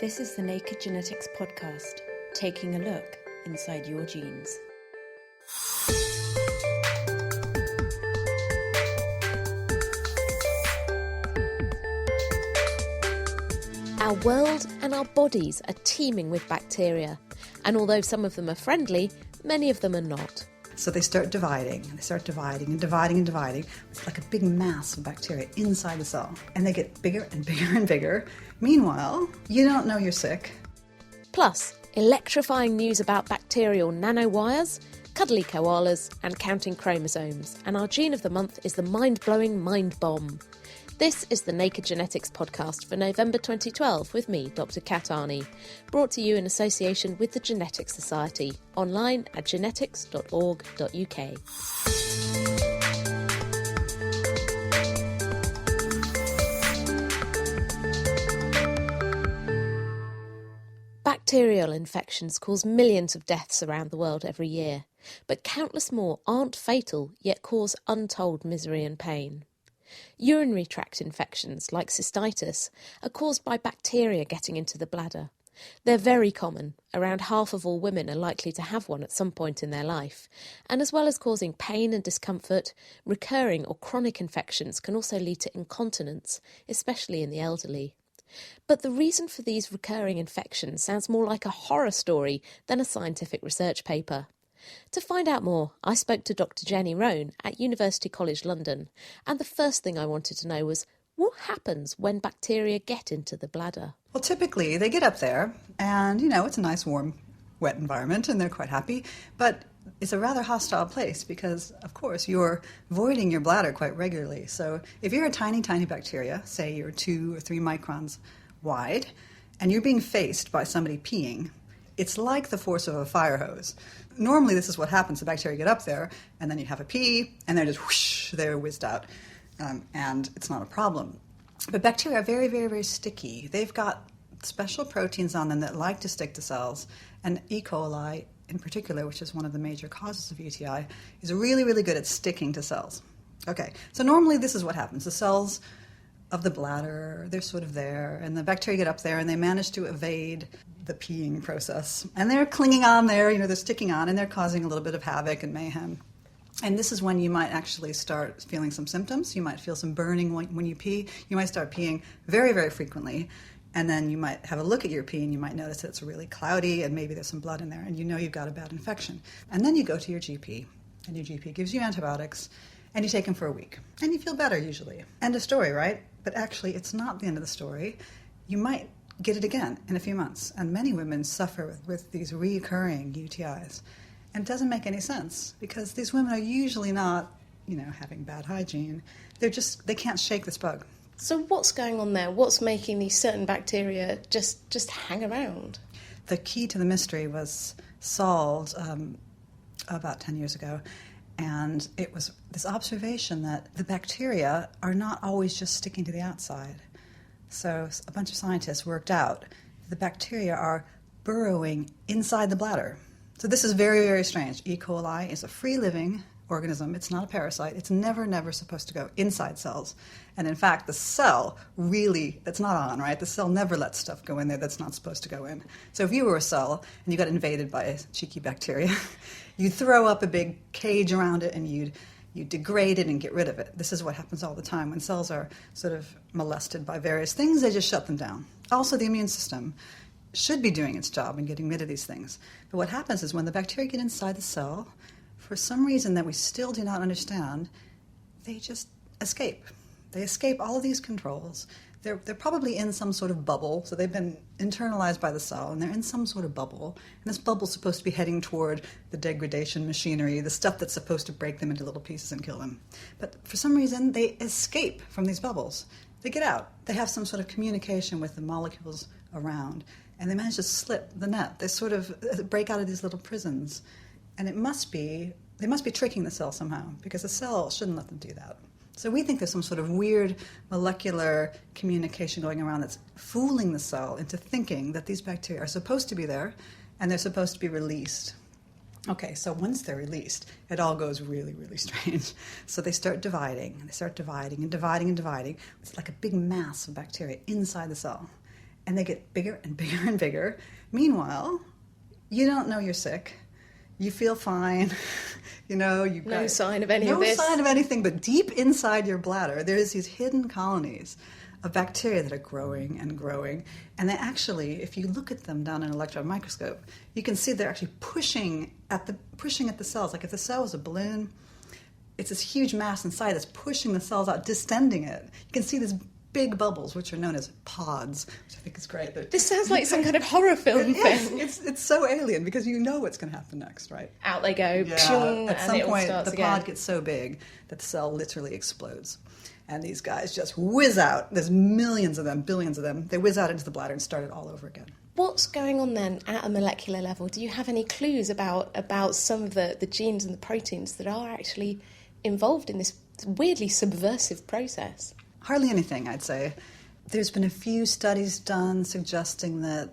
This is the Naked Genetics podcast, taking a look inside your genes. Our world and our bodies are teeming with bacteria, and although some of them are friendly, many of them are not. So they start dividing, and they start dividing and dividing and dividing. It's like a big mass of bacteria inside the cell, and they get bigger and bigger and bigger. Meanwhile, you don't know you're sick. Plus, electrifying news about bacterial nanowires, cuddly koalas, and counting chromosomes. And our gene of the month is the mind-blowing mind bomb. This is the Naked Genetics podcast for November 2012 with me, Dr. Kat Arney, brought to you in association with the Genetics Society, online at genetics.org.uk. Bacterial infections cause millions of deaths around the world every year, but countless more aren't fatal yet cause untold misery and pain. Urinary tract infections, like cystitis, are caused by bacteria getting into the bladder. They're very common. Around half of all women are likely to have one at some point in their life. And as well as causing pain and discomfort, recurring or chronic infections can also lead to incontinence, especially in the elderly. But the reason for these recurring infections sounds more like a horror story than a scientific research paper. To find out more, I spoke to Dr. Jenny Roan at University College London, and the first thing I wanted to know was, what happens when bacteria get into the bladder? Well, typically they get up there, and it's a nice, warm, wet environment, and they're quite happy, but it's a rather hostile place because, of course, you're voiding your bladder quite regularly. So if you're a tiny, tiny bacteria, say you're 2 or 3 microns wide, and you're being faced by somebody peeing, it's like the force of a fire hose. Normally, this is what happens. The bacteria get up there, and then you have a pee, and they're just whoosh, they're whizzed out, and it's not a problem. But bacteria are very, very, very sticky. They've got special proteins on them that like to stick to cells, and E. coli in particular, which is one of the major causes of UTI, is really, really good at sticking to cells. Okay, so normally this is what happens. The cells of the bladder, they're sort of there, and the bacteria get up there, and they manage to evade the peeing process. And they're clinging on there, they're sticking on, and they're causing a little bit of havoc and mayhem. And this is when you might actually start feeling some symptoms. You might feel some burning when you pee. You might start peeing very, very frequently. And then you might have a look at your pee, and you might notice that it's really cloudy, and maybe there's some blood in there, and you've got a bad infection. And then you go to your GP, and your GP gives you antibiotics, and you take them for a week. And you feel better, usually. End of story, right? But actually, it's not the end of the story. You might get it again in a few months. And many women suffer with these recurring UTIs. And it doesn't make any sense because these women are usually not, having bad hygiene. They can't shake this bug. So what's going on there? What's making these certain bacteria just hang around? The key to the mystery was solved about 10 years ago. And it was this observation that the bacteria are not always just sticking to the outside. So a bunch of scientists worked out the bacteria are burrowing inside the bladder. So this is very, very strange. E. coli is a free-living organism. It's not a parasite. It's never supposed to go inside cells. And in fact, the cell that's not on, right? The cell never lets stuff go in there that's not supposed to go in. So if you were a cell and you got invaded by a cheeky bacteria, you'd throw up a big cage around it and you'd degrade it and get rid of it. This is what happens all the time. When cells are sort of molested by various things, they just shut them down. Also, the immune system should be doing its job in getting rid of these things. But what happens is when the bacteria get inside the cell, for some reason that we still do not understand, they just escape. They escape all of these controls. They're probably in some sort of bubble, so they've been internalized by the cell, and they're in some sort of bubble. And this bubble's supposed to be heading toward the degradation machinery, the stuff that's supposed to break them into little pieces and kill them. But for some reason, they escape from these bubbles. They get out. They have some sort of communication with the molecules around, and they manage to slip the net. They sort of break out of these little prisons. And they must be tricking the cell somehow, because the cell shouldn't let them do that. So we think there's some sort of weird molecular communication going around that's fooling the cell into thinking that these bacteria are supposed to be there and they're supposed to be released. Okay, so once they're released, it all goes really, really strange. So they start dividing, and they start dividing and dividing and dividing. It's like a big mass of bacteria inside the cell. and they get bigger and bigger and bigger. Meanwhile, you don't know you're sick. You feel fine. You've got No sign of any of this. No sign of anything, but deep inside your bladder, there's these hidden colonies of bacteria that are growing and growing. And they actually, if you look at them down in an electron microscope, you can see they're actually pushing at the cells. Like if the cell was a balloon, it's this huge mass inside that's pushing the cells out, distending it. You can see these big bubbles, which are known as pods, which I think is great. This sounds like some kind of horror film thing. It's so alien because you know what's going to happen next, right? Out they go, Yeah. pshung, At and some it all point, starts the again. pod gets so big that the cell literally explodes. And these guys just whiz out. There's millions of them, billions of them. They whiz out into the bladder and start it all over again. What's going on then at a molecular level? Do you have any clues about some of the genes and the proteins that are actually involved in this weirdly subversive process? Hardly anything, I'd say. There's been a few studies done suggesting that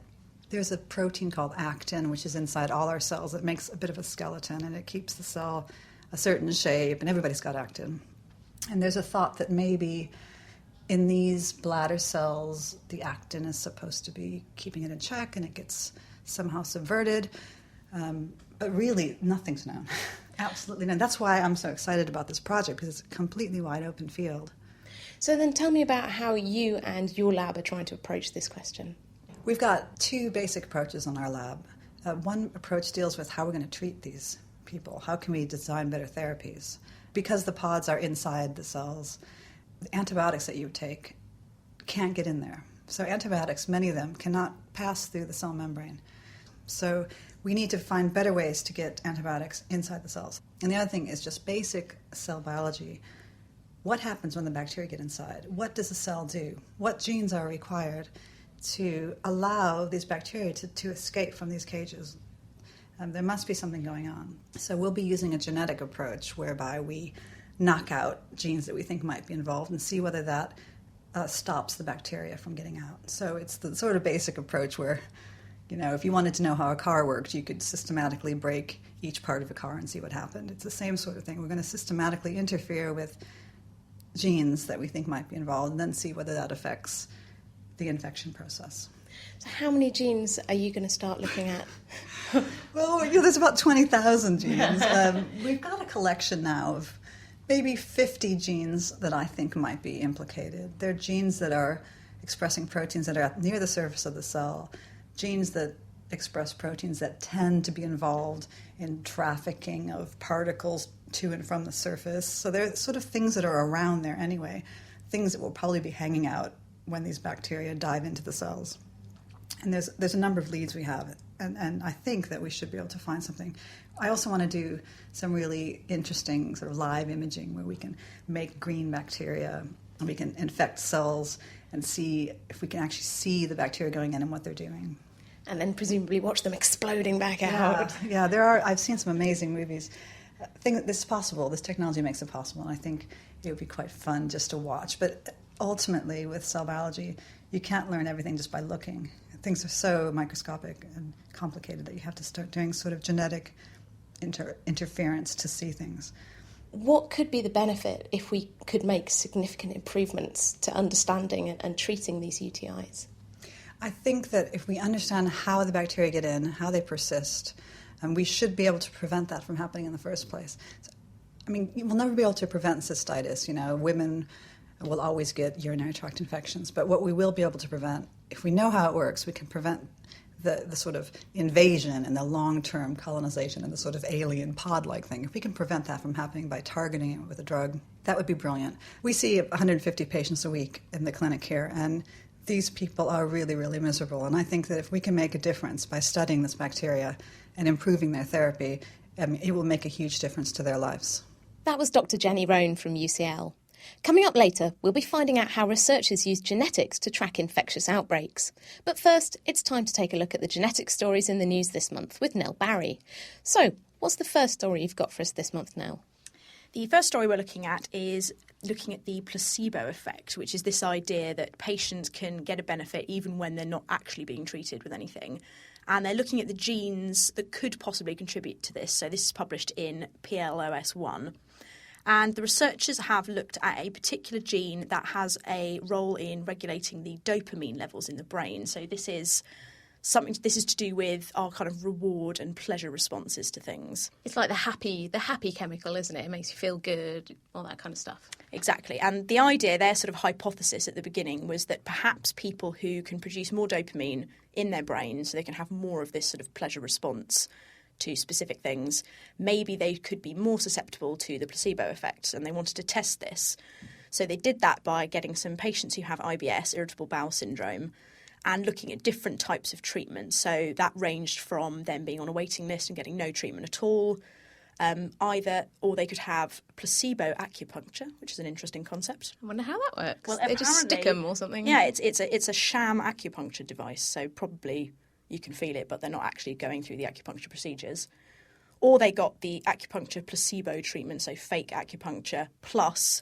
there's a protein called actin, which is inside all our cells. It makes a bit of a skeleton, and it keeps the cell a certain shape, and everybody's got actin. And there's a thought that maybe in these bladder cells, the actin is supposed to be keeping it in check, and it gets somehow subverted. But really, nothing's known. Absolutely none. That's why I'm so excited about this project, because it's a completely wide open field. So then tell me about how you and your lab are trying to approach this question. We've got two basic approaches in our lab. One approach deals with how we're going to treat these people. How can we design better therapies? Because the pods are inside the cells, the antibiotics that you take can't get in there. So antibiotics, many of them, cannot pass through the cell membrane. So we need to find better ways to get antibiotics inside the cells. And the other thing is just basic cell biology. What happens when the bacteria get inside? What does the cell do? What genes are required to allow these bacteria to escape from these cages? There must be something going on. So we'll be using a genetic approach whereby we knock out genes that we think might be involved and see whether that stops the bacteria from getting out. So it's the sort of basic approach where, if you wanted to know how a car worked, you could systematically break each part of a car and see what happened. It's the same sort of thing. We're going to systematically interfere with genes that we think might be involved and then see whether that affects the infection process. So how many genes are you going to start looking at? Well, there's about 20,000 genes. We've got a collection now of maybe 50 genes that I think might be implicated. They're genes that are expressing proteins that are near the surface of the cell, genes that express proteins that tend to be involved in trafficking of particles to and from the surface. So they're sort of things that are around there anyway, things that will probably be hanging out when these bacteria dive into the cells. And there's a number of leads we have, and I think that we should be able to find something. I also want to do some really interesting sort of live imaging where we can make green bacteria, and we can infect cells and see if we can actually see the bacteria going in and what they're doing. And then presumably watch them exploding back out. Yeah, I've seen some amazing movies. I think that this is possible. This technology makes it possible, and I think it would be quite fun just to watch. But ultimately, with cell biology, you can't learn everything just by looking. Things are so microscopic and complicated that you have to start doing sort of genetic interference to see things. What could be the benefit if we could make significant improvements to understanding and treating these UTIs? I think that if we understand how the bacteria get in, how they persist, we should be able to prevent that from happening in the first place. We'll never be able to prevent cystitis. Women will always get urinary tract infections. But what we will be able to prevent, if we know how it works, we can prevent the sort of invasion and the long-term colonization and the sort of alien pod-like thing. If we can prevent that from happening by targeting it with a drug, that would be brilliant. We see 150 patients a week in the clinic here, and these people are really, really miserable. And I think that if we can make a difference by studying this bacteria and improving their therapy, it will make a huge difference to their lives. That was Dr. Jenny Roan from UCL. Coming up later, we'll be finding out how researchers use genetics to track infectious outbreaks. But first, it's time to take a look at the genetic stories in the news this month with Nell Barry. So, what's the first story you've got for us this month, Nell? The first story we're looking at is looking at the placebo effect, which is this idea that patients can get a benefit even when they're not actually being treated with anything. And they're looking at the genes that could possibly contribute to this. So this is published in PLOS1. And the researchers have looked at a particular gene that has a role in regulating the dopamine levels in the brain. So this is to do with our kind of reward and pleasure responses to things. It's like the happy chemical, isn't it? It makes you feel good, all that kind of stuff. Exactly. And the idea, their sort of hypothesis at the beginning, was that perhaps people who can produce more dopamine in their brain, so they can have more of this sort of pleasure response to specific things, maybe they could be more susceptible to the placebo effect, and they wanted to test this. So they did that by getting some patients who have IBS, irritable bowel syndrome, and looking at different types of treatment. So that ranged from them being on a waiting list and getting no treatment at all, or they could have placebo acupuncture, which is an interesting concept. I wonder how that works. Well, they just stick them or something. Yeah, it's a sham acupuncture device, so probably you can feel it, but they're not actually going through the acupuncture procedures. Or they got the acupuncture placebo treatment, so fake acupuncture, plus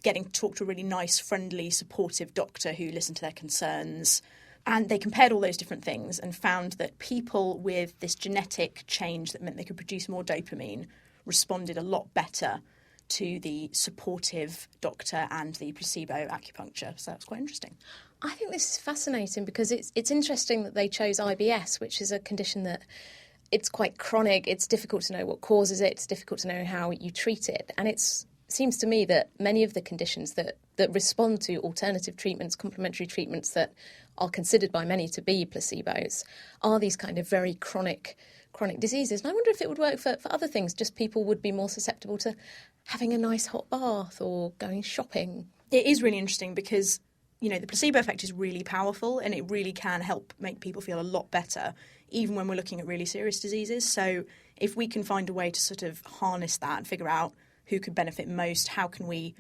getting to talk to a really nice, friendly, supportive doctor who listened to their concerns. And they compared all those different things and found that people with this genetic change that meant they could produce more dopamine responded a lot better to the supportive doctor and the placebo acupuncture. So that's quite interesting. I think this is fascinating because it's interesting that they chose IBS, which is a condition that it's quite chronic. It's difficult to know what causes it. It's difficult to know how you treat it. And it seems to me that many of the conditions that respond to alternative treatments, complementary treatments that are considered by many to be placebos, are these kind of very chronic diseases. And I wonder if it would work for other things. Just people would be more susceptible to having a nice hot bath or going shopping. It is really interesting because, the placebo effect is really powerful and it really can help make people feel a lot better, even when we're looking at really serious diseases. So if we can find a way to sort of harness that and figure out who could benefit most, how can we,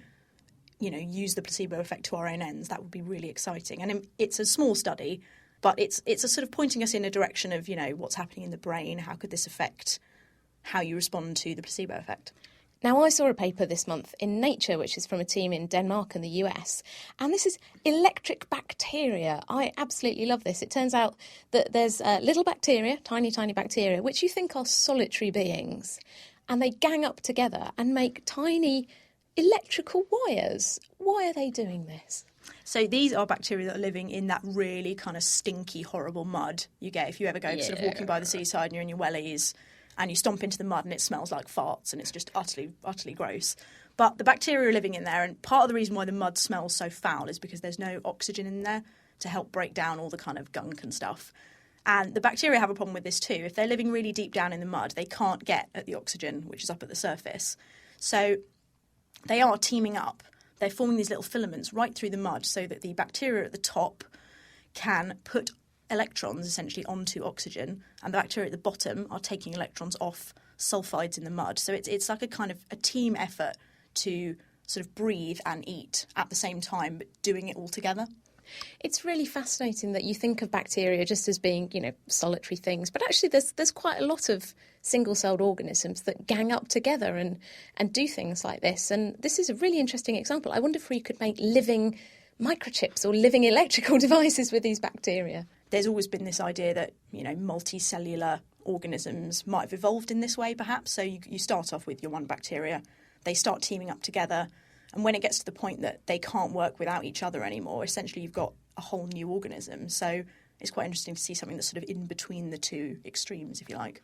use the placebo effect to our own ends, that would be really exciting. And it's a small study, but it's a sort of pointing us in a direction of, what's happening in the brain, how could this affect how you respond to the placebo effect. Now, I saw a paper this month in Nature, which is from a team in Denmark and the US, and this is electric bacteria. I absolutely love this. It turns out that there's little bacteria, tiny, tiny bacteria, which you think are solitary beings, and they gang up together and make tiny electrical wires. Why are they doing this? So these are bacteria that are living in that really kind of stinky, horrible mud you get if you ever go sort of walking by the seaside and you're in your wellies and you stomp into the mud and it smells like farts and it's just utterly, utterly gross. But the bacteria are living in there, and part of the reason why the mud smells so foul is because there's no oxygen in there to help break down all the kind of gunk and stuff. And the bacteria have a problem with this too. If they're living really deep down in the mud, they can't get at the oxygen, which is up at the surface. So they are teaming up. They're forming these little filaments right through the mud so that the bacteria at the top can put electrons essentially onto oxygen, and the bacteria at the bottom are taking electrons off sulfides in the mud. So it's like a kind of a team effort to sort of breathe and eat at the same time, but doing it all together. It's really fascinating that you think of bacteria just as being, solitary things, but actually there's quite a lot of single-celled organisms that gang up together and do things like this. And this is a really interesting example. I wonder if we could make living microchips or living electrical devices with these bacteria. There's always been this idea that, multicellular organisms might have evolved in this way, perhaps. So you start off with your one bacteria, they start teaming up together, and when it gets to the point that they can't work without each other anymore, essentially you've got a whole new organism. So it's quite interesting to see something that's sort of in between the two extremes, if you like.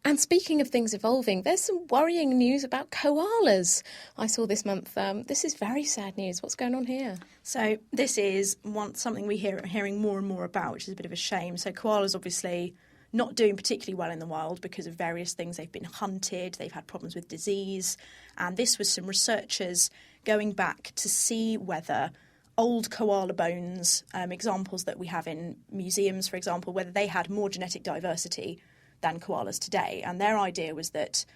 And speaking of things evolving, there's some worrying news about koalas I saw this month. This is very sad news. What's going on here? So this is something we hearing more and more about, which is a bit of a shame. So koalas obviously not doing particularly well in the wild because of various things. They've been hunted, they've had problems with disease. And this was some researchers going back to see whether old koala bones, examples that we have in museums, for example, whether they had more genetic diversity than koalas today. And their idea was that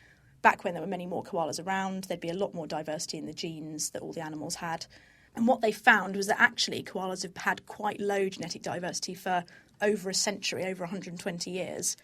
back when there were many more koalas around, there'd be a lot more diversity in the genes that all the animals had. And what they found was that actually koalas have had quite low genetic diversity for over a century, over 120 years.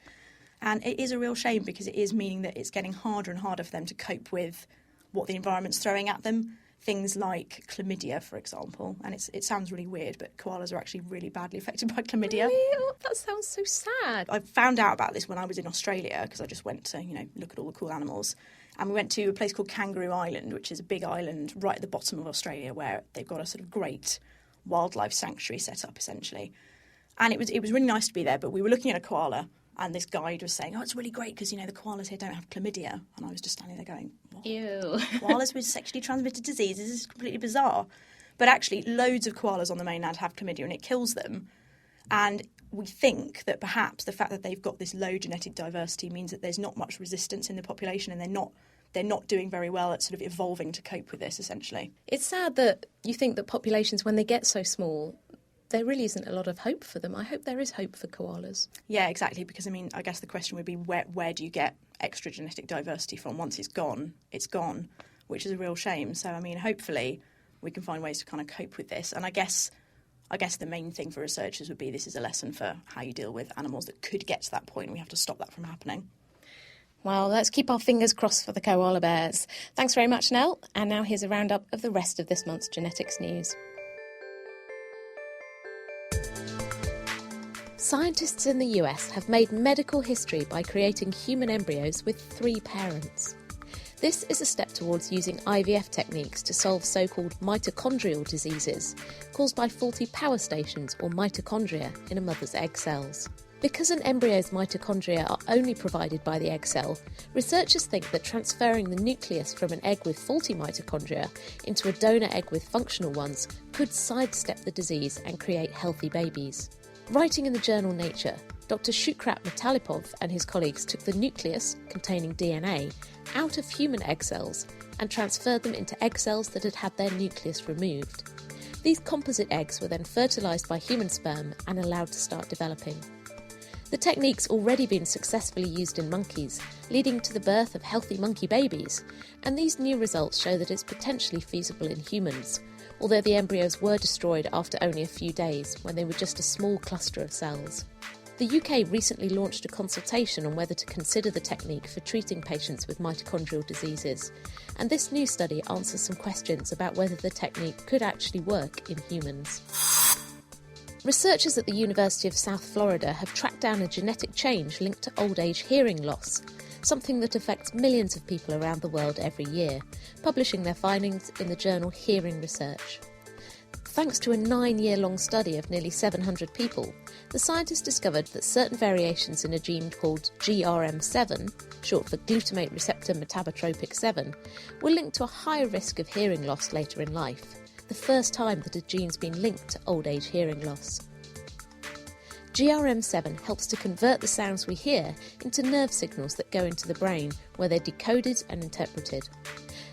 And it is a real shame because it is meaning that it's getting harder and harder for them to cope with what the environment's throwing at them. Things like chlamydia, for example. And it sounds really weird, but koalas are actually really badly affected by chlamydia. Really? Oh, that sounds so sad. I found out about this when I was in Australia because I just went to, look at all the cool animals. And we went to a place called Kangaroo Island, which is a big island right at the bottom of Australia where they've got a sort of great wildlife sanctuary set up, essentially. And it was really nice to be there, but we were looking at a koala, and this guide was saying, it's really great because, the koalas here don't have chlamydia. And I was just standing there going, what? Ew. Koalas with sexually transmitted diseases is completely bizarre. But actually, loads of koalas on the mainland have chlamydia, and it kills them. And we think that perhaps the fact that they've got this low genetic diversity means that there's not much resistance in the population, and they're not doing very well at sort of evolving to cope with this, essentially. It's sad that you think that populations, when they get so small, there really isn't a lot of hope for them. I hope there is hope for koalas. Yeah, exactly, because, I guess the question would be where do you get extra genetic diversity from? Once it's gone, which is a real shame. So, hopefully we can find ways to kind of cope with this. And I guess the main thing for researchers would be this is a lesson for how you deal with animals that could get to that point. We have to stop that from happening. Well, let's keep our fingers crossed for the koala bears. Thanks very much, Nell. And now here's a roundup of the rest of this month's genetics news. Scientists in the US have made medical history by creating human embryos with 3 parents. This is a step towards using IVF techniques to solve so-called mitochondrial diseases caused by faulty power stations or mitochondria in a mother's egg cells. Because an embryo's mitochondria are only provided by the egg cell, researchers think that transferring the nucleus from an egg with faulty mitochondria into a donor egg with functional ones could sidestep the disease and create healthy babies. Writing in the journal Nature, Dr. Shukrat Metalipov and his colleagues took the nucleus, containing DNA, out of human egg cells and transferred them into egg cells that had had their nucleus removed. These composite eggs were then fertilised by human sperm and allowed to start developing. The technique's already been successfully used in monkeys, leading to the birth of healthy monkey babies, and these new results show that it's potentially feasible in humans, although the embryos were destroyed after only a few days, when they were just a small cluster of cells. The UK recently launched a consultation on whether to consider the technique for treating patients with mitochondrial diseases, and this new study answers some questions about whether the technique could actually work in humans. Researchers at the University of South Florida have tracked down a genetic change linked to old age hearing loss, something that affects millions of people around the world every year, publishing their findings in the journal Hearing Research. Thanks to a 9-year-long study of nearly 700 people, the scientists discovered that certain variations in a gene called GRM7, short for glutamate receptor metabotropic 7, were linked to a higher risk of hearing loss later in life, the first time that a gene's been linked to old age hearing loss. GRM7 helps to convert the sounds we hear into nerve signals that go into the brain, where they're decoded and interpreted.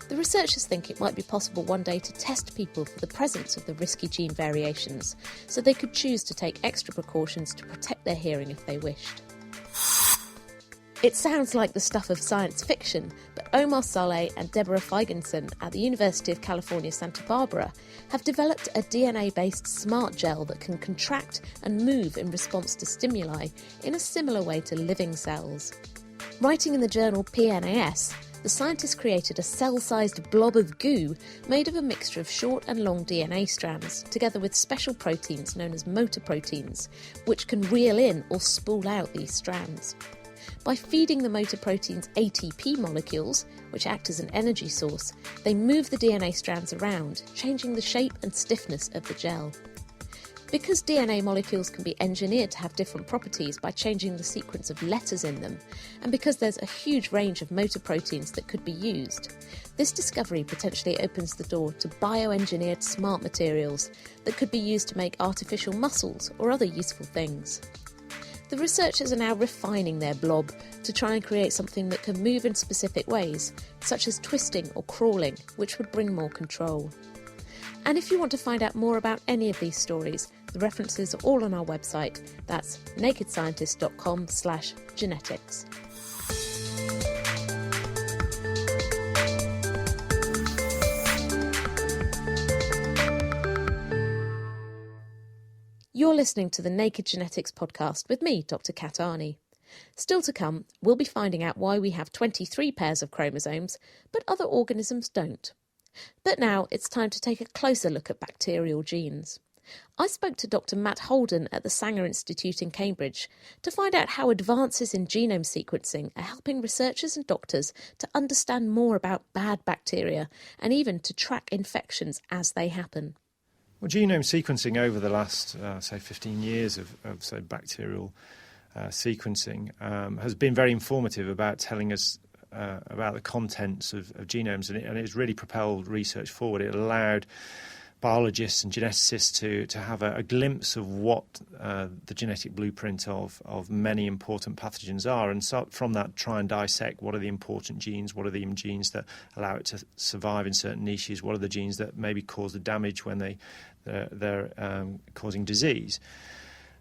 The researchers think it might be possible one day to test people for the presence of the risky gene variations, so they could choose to take extra precautions to protect their hearing if they wished. It sounds like the stuff of science fiction, but Omar Saleh and Deborah Feigenson at the University of California, Santa Barbara have developed a DNA-based smart gel that can contract and move in response to stimuli in a similar way to living cells. Writing in the journal PNAS, the scientists created a cell-sized blob of goo made of a mixture of short and long DNA strands, together with special proteins known as motor proteins, which can reel in or spool out these strands. By feeding the motor proteins ATP molecules, which act as an energy source, they move the DNA strands around, changing the shape and stiffness of the gel. Because DNA molecules can be engineered to have different properties by changing the sequence of letters in them, and because there's a huge range of motor proteins that could be used, this discovery potentially opens the door to bioengineered smart materials that could be used to make artificial muscles or other useful things. The researchers are now refining their blob to try and create something that can move in specific ways, such as twisting or crawling, which would bring more control. And if you want to find out more about any of these stories, the references are all on our website. That's nakedscientist.com/genetics. You're listening to the Naked Genetics podcast with me, Dr. Kat Arney. Still to come, we'll be finding out why we have 23 pairs of chromosomes, but other organisms don't. But now it's time to take a closer look at bacterial genes. I spoke to Dr. Matt Holden at the Sanger Institute in Cambridge to find out how advances in genome sequencing are helping researchers and doctors to understand more about bad bacteria and even to track infections as they happen. Well, genome sequencing over the last, say, 15 years of say, bacterial sequencing has been very informative about telling us about the contents of genomes, and it's really propelled research forward. It allowed biologists and geneticists to have a glimpse of what the genetic blueprint of many important pathogens are, and so from that try and dissect what are the important genes, what are the genes that allow it to survive in certain niches, what are the genes that maybe cause the damage when they're causing disease.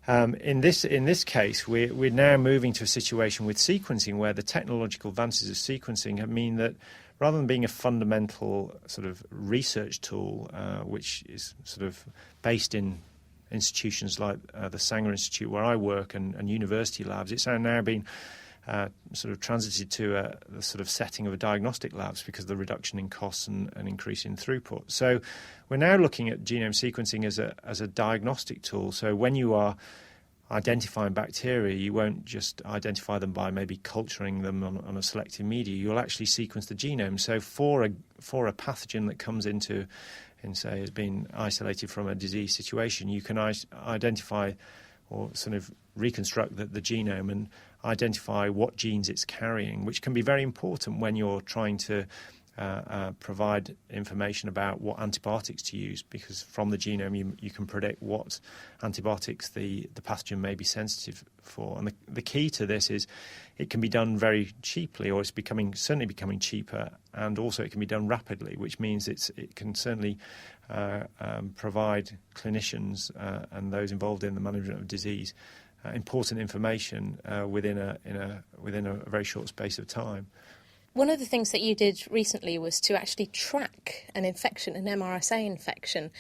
In this case, we're now moving to a situation with sequencing where the technological advances of sequencing mean that rather than being a fundamental sort of research tool, which is sort of based in institutions like the Sanger Institute where I work and university labs, it's now being sort of transited to the sort of setting of a diagnostic labs because of the reduction in costs and increase in throughput. So we're now looking at genome sequencing as a diagnostic tool. So when you are identifying bacteria, you won't just identify them by maybe culturing them on a selective media. You'll actually sequence the genome. So for a pathogen that comes into, and say, has been isolated from a disease situation, you can identify or sort of reconstruct the genome and identify what genes it's carrying, which can be very important when you're trying to provide information about what antibiotics to use, because from the genome you can predict what antibiotics the pathogen may be sensitive for. And the key to this is it can be done very cheaply, or it's certainly becoming cheaper, and also it can be done rapidly, which means it can certainly provide clinicians and those involved in the management of disease important information within a very short space of time. One of the things that you did recently was to actually track an infection, an MRSA infection.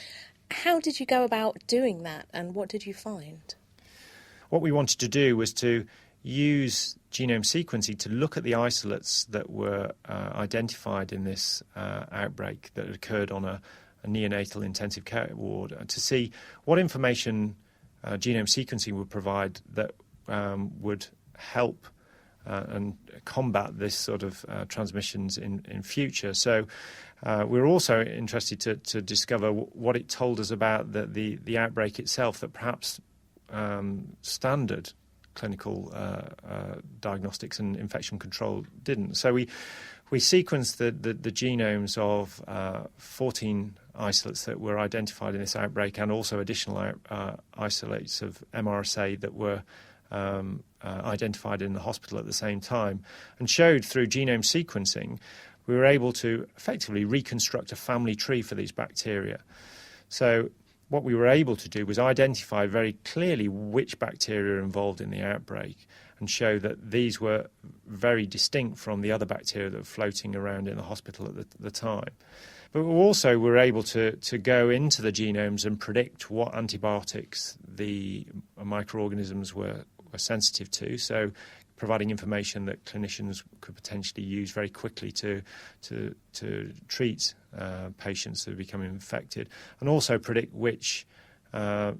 How did you go about doing that, and what did you find? What we wanted to do was to use genome sequencing to look at the isolates that were identified in this outbreak that occurred on a neonatal intensive care ward, to see what information genome sequencing would provide that would help and combat this sort of transmissions in future. So we're also interested to discover what it told us about the outbreak itself, that perhaps standard clinical diagnostics and infection control didn't. So we sequenced the genomes of 14 isolates that were identified in this outbreak, and also additional isolates of MRSA that were identified in the hospital at the same time, and showed through genome sequencing we were able to effectively reconstruct a family tree for these bacteria. So what we were able to do was identify very clearly which bacteria are involved in the outbreak, and show that these were very distinct from the other bacteria that were floating around in the hospital at the time. But we also were able to go into the genomes and predict what antibiotics the microorganisms were sensitive to, so providing information that clinicians could potentially use very quickly to treat patients who become infected, and also predict which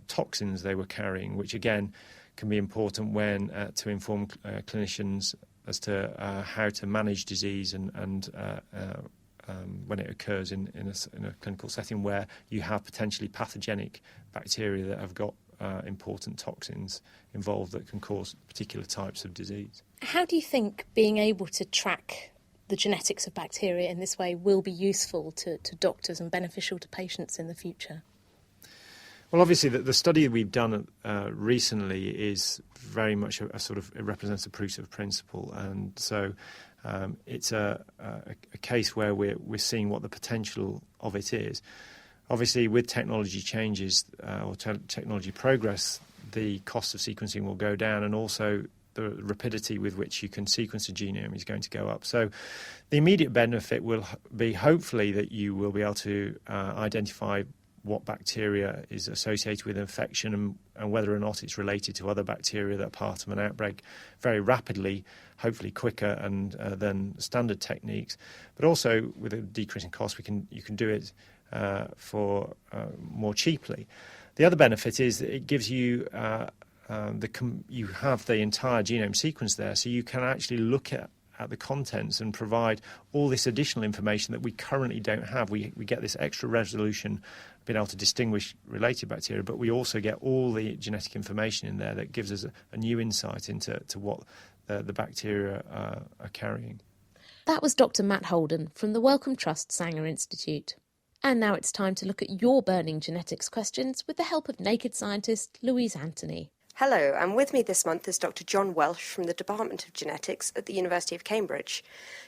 toxins they were carrying, which again can be important when to inform clinicians as to how to manage disease and when it occurs in a clinical setting where you have potentially pathogenic bacteria that have got important toxins involved that can cause particular types of disease. How do you think being able to track the genetics of bacteria in this way will be useful to doctors and beneficial to patients in the future? Well, obviously, the study we've done recently is very much a sort of, it represents a proof of principle, and so it's a case where we're seeing what the potential of it is. Obviously, with technology changes or technology progress, the cost of sequencing will go down, and also the rapidity with which you can sequence a genome is going to go up. So the immediate benefit will be hopefully that you will be able to identify what bacteria is associated with infection and whether or not it's related to other bacteria that are part of an outbreak very rapidly, hopefully quicker than standard techniques. But also with a decrease in cost, you can do it for more cheaply. The other benefit is that it gives you you have the entire genome sequence there, so you can actually look at the contents and provide all this additional information that we currently don't have. We get this extra resolution, being able to distinguish related bacteria, but we also get all the genetic information in there that gives us a new insight into what the bacteria are carrying. That was Dr. Matt Holden from the Wellcome Trust Sanger Institute. And now it's time to look at your burning genetics questions with the help of naked scientist Louise Anthony. Hello, and with me this month is Dr. John Welsh from the Department of Genetics at the University of Cambridge.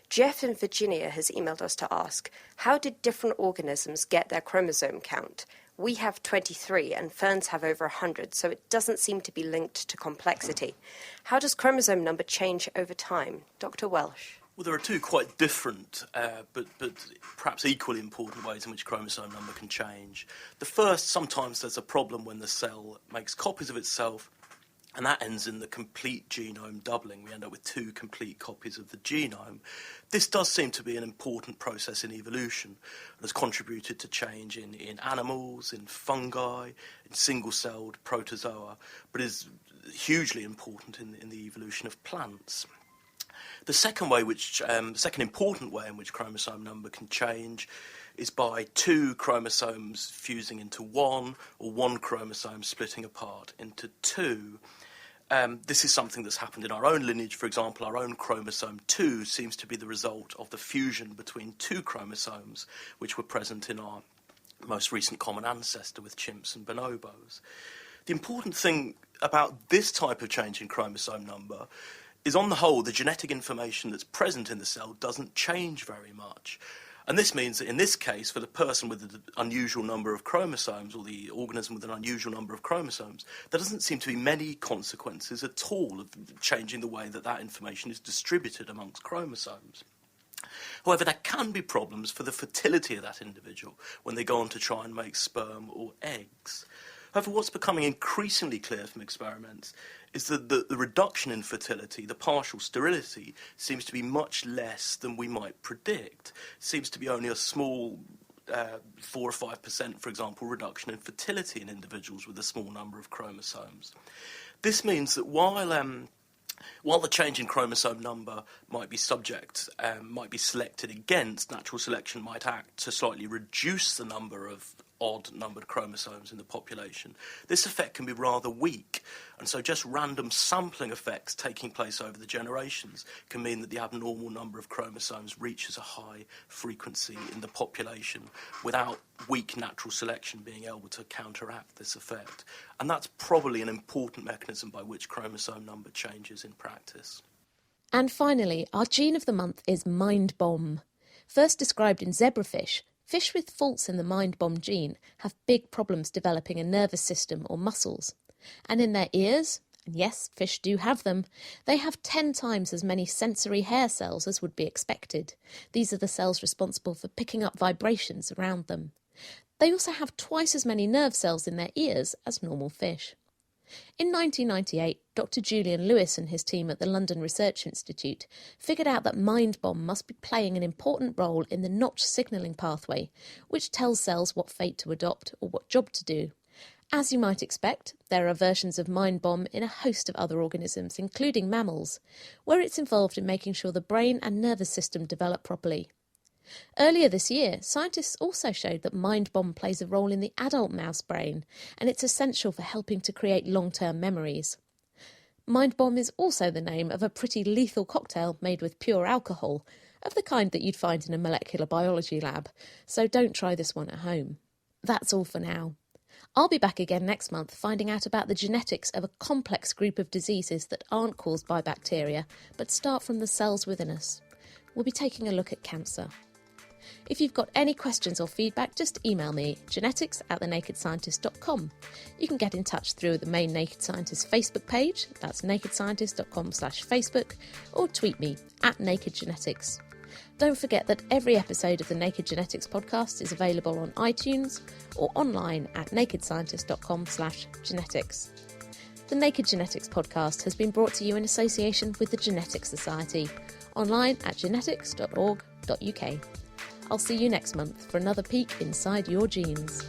Jeff in Virginia has emailed us to ask, how did different organisms get their chromosome count? We have 23 and ferns have over 100, so it doesn't seem to be linked to complexity. How does chromosome number change over time? Dr. Welsh. Well, there are two quite different, but perhaps equally important ways in which chromosome number can change. The first, sometimes there's a problem when the cell makes copies of itself, and that ends in the complete genome doubling. We end up with 2 complete copies of the genome. This does seem to be an important process in evolution and has contributed to change in animals, in fungi, in single-celled protozoa, but is hugely important in the evolution of plants. The second important way in which chromosome number can change is by 2 chromosomes fusing into 1, or 1 chromosome splitting apart into 2. This is something that's happened in our own lineage. For example, our own chromosome 2 seems to be the result of the fusion between 2 chromosomes which were present in our most recent common ancestor with chimps and bonobos. The important thing about this type of change in chromosome number is, on the whole, the genetic information that's present in the cell doesn't change very much. And this means that in this case, for the person with an unusual number of chromosomes, or the organism with an unusual number of chromosomes, there doesn't seem to be many consequences at all of changing the way that information is distributed amongst chromosomes. However, there can be problems for the fertility of that individual when they go on to try and make sperm or eggs. However, what's becoming increasingly clear from experiments is that the reduction in fertility, the partial sterility, seems to be much less than we might predict. It seems to be only a small 4 or 5%, for example, reduction in fertility in individuals with a small number of chromosomes. This means that while the change in chromosome number might be selected against, natural selection might act to slightly reduce the number of odd-numbered chromosomes in the population. This effect can be rather weak, and so just random sampling effects taking place over the generations can mean that the abnormal number of chromosomes reaches a high frequency in the population without weak natural selection being able to counteract this effect. And that's probably an important mechanism by which chromosome number changes in practice. And finally, our gene of the month is mind bomb. First described in zebrafish, fish with faults in the mind bomb gene have big problems developing a nervous system or muscles. And in their ears, and yes, fish do have them, they have 10 times as many sensory hair cells as would be expected. These are the cells responsible for picking up vibrations around them. They also have twice as many nerve cells in their ears as normal fish. In 1998, Dr. Julian Lewis and his team at the London Research Institute figured out that mind bomb must be playing an important role in the Notch signalling pathway, which tells cells what fate to adopt or what job to do. As you might expect, there are versions of mind bomb in a host of other organisms, including mammals, where it's involved in making sure the brain and nervous system develop properly. Earlier this year, scientists also showed that mind bomb plays a role in the adult mouse brain, and it's essential for helping to create long-term memories. Mind bomb is also the name of a pretty lethal cocktail made with pure alcohol, of the kind that you'd find in a molecular biology lab, so don't try this one at home. That's all for now. I'll be back again next month finding out about the genetics of a complex group of diseases that aren't caused by bacteria, but start from the cells within us. We'll be taking a look at cancer. If you've got any questions or feedback, just email me, genetics@thenakedscientist.com. You can get in touch through the main Naked Scientist Facebook page, that's nakedscientist.com/Facebook, or tweet me @nakedgenetics. Don't forget that every episode of the Naked Genetics podcast is available on iTunes or online at nakedscientist.com/genetics. The Naked Genetics podcast has been brought to you in association with the Genetics Society, online at genetics.org.uk. I'll see you next month for another peek inside your genes.